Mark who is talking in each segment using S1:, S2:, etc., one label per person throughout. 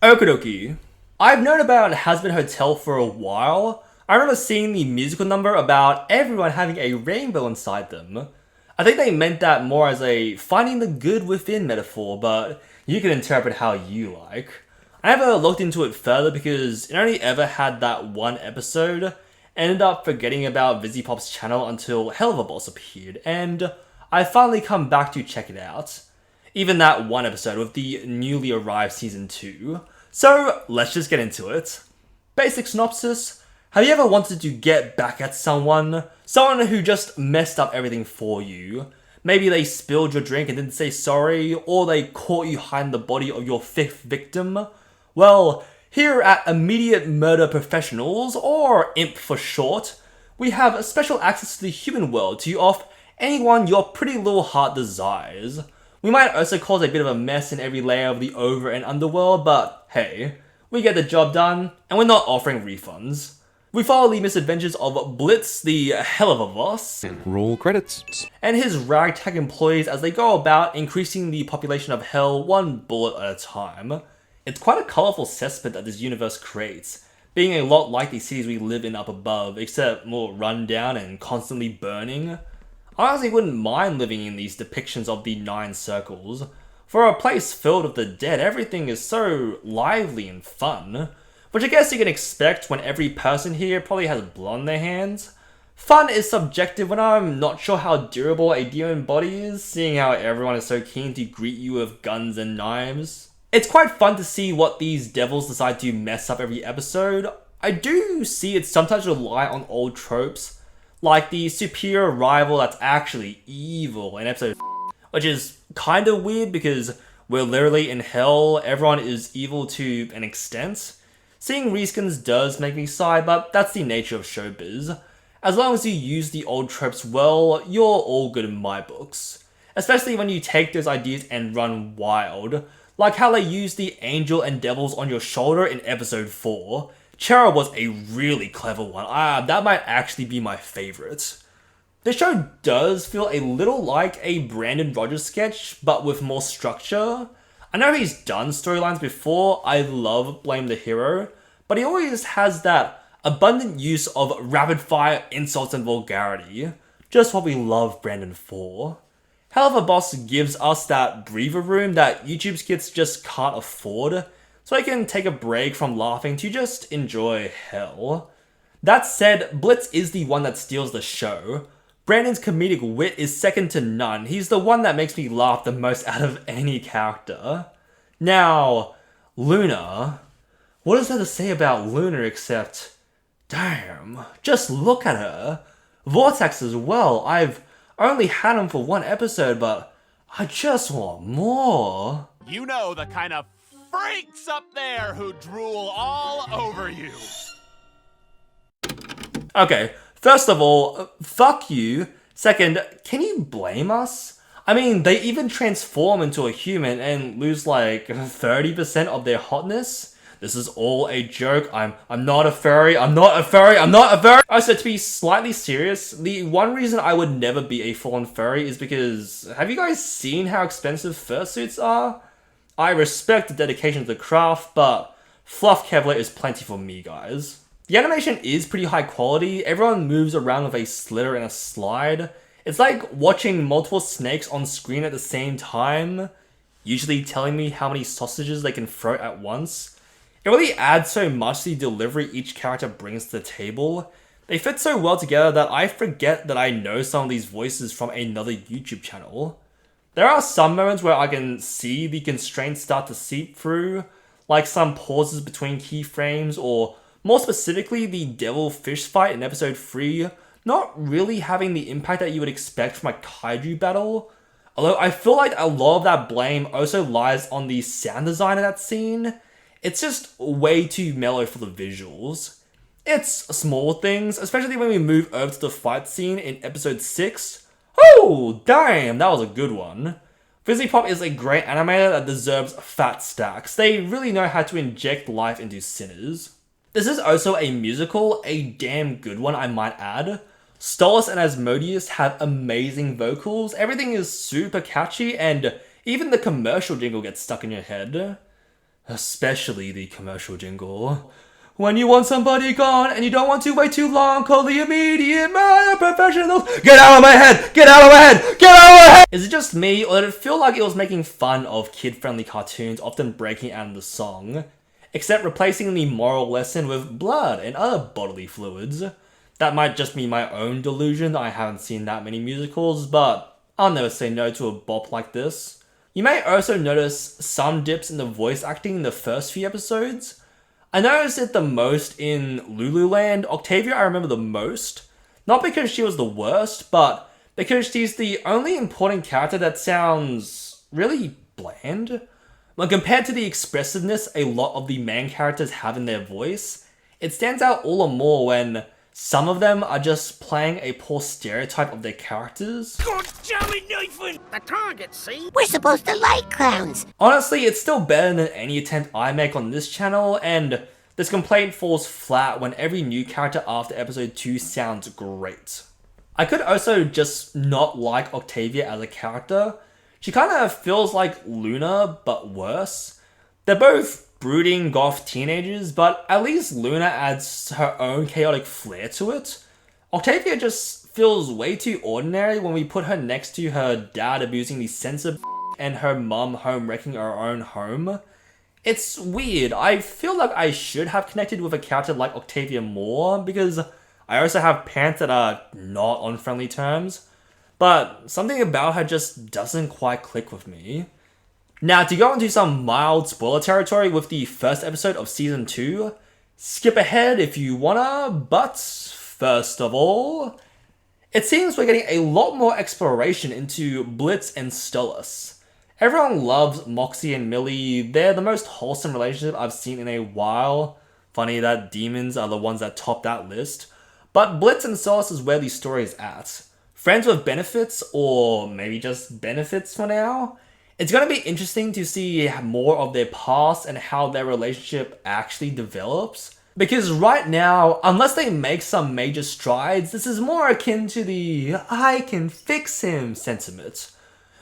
S1: Okie dokie. I've known about Hazbin Hotel for a while. I remember seeing the musical number about everyone having a rainbow inside them. I think they meant that more as a finding the good within metaphor, but you can interpret how you like. I never looked into it further because it only ever had that one episode. Ended up forgetting about Vivziepop's channel until Helluva Boss appeared, and I finally come back to check it out. Even that one episode with the newly arrived season 2. So let's just get into it. Basic synopsis. Have you ever wanted to get back at someone? Someone who just messed up everything for you. Maybe they spilled your drink and didn't say sorry, or they caught you hiding the body of your 5th victim. Well, here at Immediate Murder Professionals, or IMP for short, we have special access to the human world to off anyone your pretty little heart desires. We might also cause a bit of a mess in every layer of the over and underworld, but hey, we get the job done, and we're not offering refunds. We follow the misadventures of Blitz, the Helluva Boss,
S2: Roll credits.
S1: and his ragtag employees as they go about increasing the population of Hell one bullet at a time. It's quite a colourful cesspit that this universe creates, being a lot like the cities we live in up above, except more rundown and constantly burning. I honestly wouldn't mind living in these depictions of the 9 circles. For a place filled with the dead, everything is so lively and fun. Which I guess you can expect when every person here probably has blood on their hands. Fun is subjective when I'm not sure how durable a demon body is, seeing how everyone is so keen to greet you with guns and knives. It's quite fun to see what these devils decide to mess up every episode. I do see it sometimes rely on old tropes, like the superior rival that's actually evil in episode which is kind of weird because we're literally in hell, everyone is evil to an extent. Seeing reskins does make me sigh, but that's the nature of showbiz. As long as you use the old tropes well, you're all good in my books. Especially when you take those ideas and run wild. Like how they used the angel and devils on your shoulder in episode 4. Cherub was a really clever one. That might actually be my favourite. The show does feel a little like a Brandon Rogers sketch, but with more structure. I know he's done storylines before, I love Blame the Hero, but he always has that abundant use of rapid-fire insults and vulgarity. Just what we love Brandon for. Helluva Boss gives us that breather room that YouTube skits just can't afford, so I can take a break from laughing to just enjoy hell. That said, Blitz is the one that steals the show. Brandon's comedic wit is second to none. He's the one that makes me laugh the most out of any character. Now, Loona. What is there to say about Loona except, damn, just look at her. Vortex as well. I've only had him for one episode, but I just want more.
S3: You know the kind of freaks up there who drool all over you.
S1: Okay, first of all, fuck you. Second, can you blame us? I mean, they even transform into a human and lose like 30% of their hotness. This is all a joke. I'm not a furry. I'm not a furry. I'm not a furry. Also, to be slightly serious, the one reason I would never be a full-on furry is because, have you guys seen how expensive fursuits are? I respect the dedication to the craft, but fluff Kevlar is plenty for me, guys. The animation is pretty high quality. Everyone moves around with a slitter and a slide. It's like watching multiple snakes on screen at the same time, usually telling me how many sausages they can throw at once. It really adds so much to the delivery each character brings to the table. They fit so well together that I forget that I know some of these voices from another YouTube channel. There are some moments where I can see the constraints start to seep through, like some pauses between keyframes, or more specifically the devil fish fight in episode 3, not really having the impact that you would expect from a kaiju battle. Although I feel like a lot of that blame also lies on the sound design of that scene. It's just way too mellow for the visuals. It's small things, especially when we move over to the fight scene in episode 6. Oh, damn, that was a good one. Vivziepop is a great animator that deserves fat stacks. They really know how to inject life into sinners. This is also a musical, a damn good one I might add. Stolas and Asmodeus have amazing vocals, everything is super catchy, and even the commercial jingle gets stuck in your head. Especially the commercial jingle. When you want somebody gone and you don't want to wait too long, call the immediate professionals. Get out of my head! Get out of my head! Get out of my head! Is it just me, or did it feel like it was making fun of kid-friendly cartoons often breaking out of the song, except replacing the moral lesson with blood and other bodily fluids? That might just be my own delusion. I haven't seen that many musicals, but I'll never say no to a bop like this. You may also notice some dips in the voice acting in the first few episodes. I noticed it the most in Lululand. Octavia I remember the most. Not because she was the worst, but because she's the only important character that sounds really bland. When compared to the expressiveness a lot of the main characters have in their voice, it stands out all the more when some of them are just playing a poor stereotype of their characters.
S2: God damn it, Nathan! The target, see?
S4: We're supposed to like clowns.
S1: Honestly, it's still better than any attempt I make on this channel, and this complaint falls flat when every new character after episode 2 sounds great. I could also just not like Octavia as a character. She kind of feels like Loona, but worse. They're both brooding goth teenagers, but at least Loona adds her own chaotic flair to it. Octavia just feels way too ordinary when we put her next to her dad abusing the censor and her mum home wrecking her own home. It's weird. I feel like I should have connected with a character like Octavia more, because I also have parents that are not on friendly terms, but something about her just doesn't quite click with me. Now, to go into some mild spoiler territory with the first episode of Season 2, skip ahead if you wanna, but first of all, it seems we're getting a lot more exploration into Blitz and Stolas. Everyone loves Moxie and Millie. They're the most wholesome relationship I've seen in a while. Funny that demons are the ones that top that list. But Blitz and Stolas is where the story is at. Friends with benefits, or maybe just benefits for now. It's going to be interesting to see more of their past and how their relationship actually develops. Because right now, unless they make some major strides, this is more akin to the I can fix him sentiment.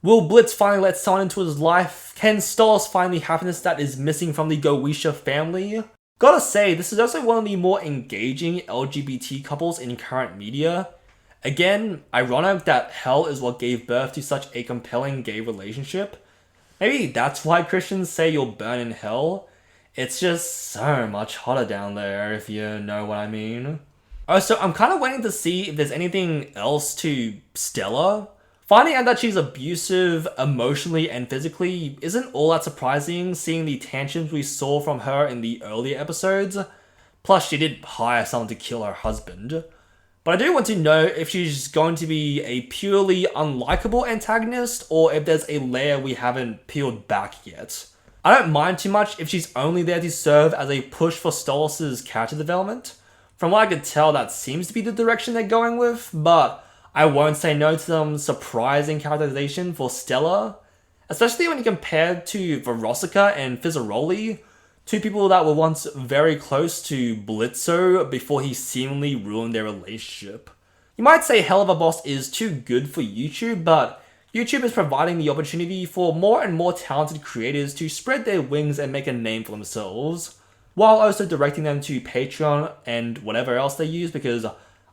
S1: Will Blitz finally let someone into his life? Can Stolas find the happiness that is missing from the Goetia family? Gotta say, this is also one of the more engaging LGBT couples in current media. Again, ironic that hell is what gave birth to such a compelling gay relationship. Maybe that's why Christians say you'll burn in hell. It's just so much hotter down there, if you know what I mean. Also, I'm kind of waiting to see if there's anything else to Stella. Finding out that she's abusive emotionally and physically isn't all that surprising, seeing the tantrums we saw from her in the earlier episodes. Plus, she did hire someone to kill her husband. But I do want to know if she's going to be a purely unlikable antagonist, or if there's a layer we haven't peeled back yet. I don't mind too much if she's only there to serve as a push for Stolas' character development. From what I could tell, that seems to be the direction they're going with, but I won't say no to some surprising characterization for Stella, especially when you compare to Verosica and Fizzaroli, two people that were once very close to Blitzo before he seemingly ruined their relationship. You might say Helluva Boss is too good for YouTube, but YouTube is providing the opportunity for more and more talented creators to spread their wings and make a name for themselves, while also directing them to Patreon and whatever else they use, because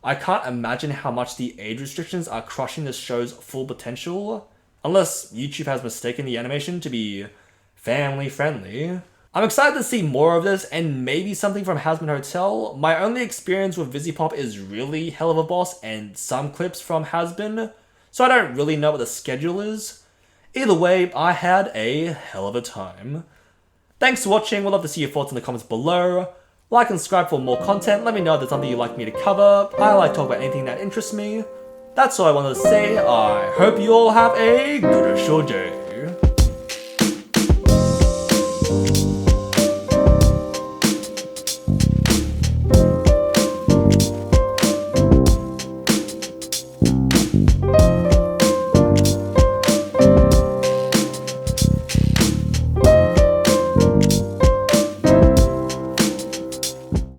S1: I can't imagine how much the age restrictions are crushing this show's full potential, unless YouTube has mistaken the animation to be family friendly. I'm excited to see more of this and maybe something from Hazbin Hotel. My only experience with Vivziepop is really Helluva Boss and some clips from Hazbin, so I don't really know what the schedule is. Either way, I had a hell of a time. Thanks for watching. We'd love to see your thoughts in the comments below. Like and subscribe for more content. Let me know if there's something you'd like me to cover. I like to talk about anything that interests me. That's all I wanted to say. I hope you all have a good day.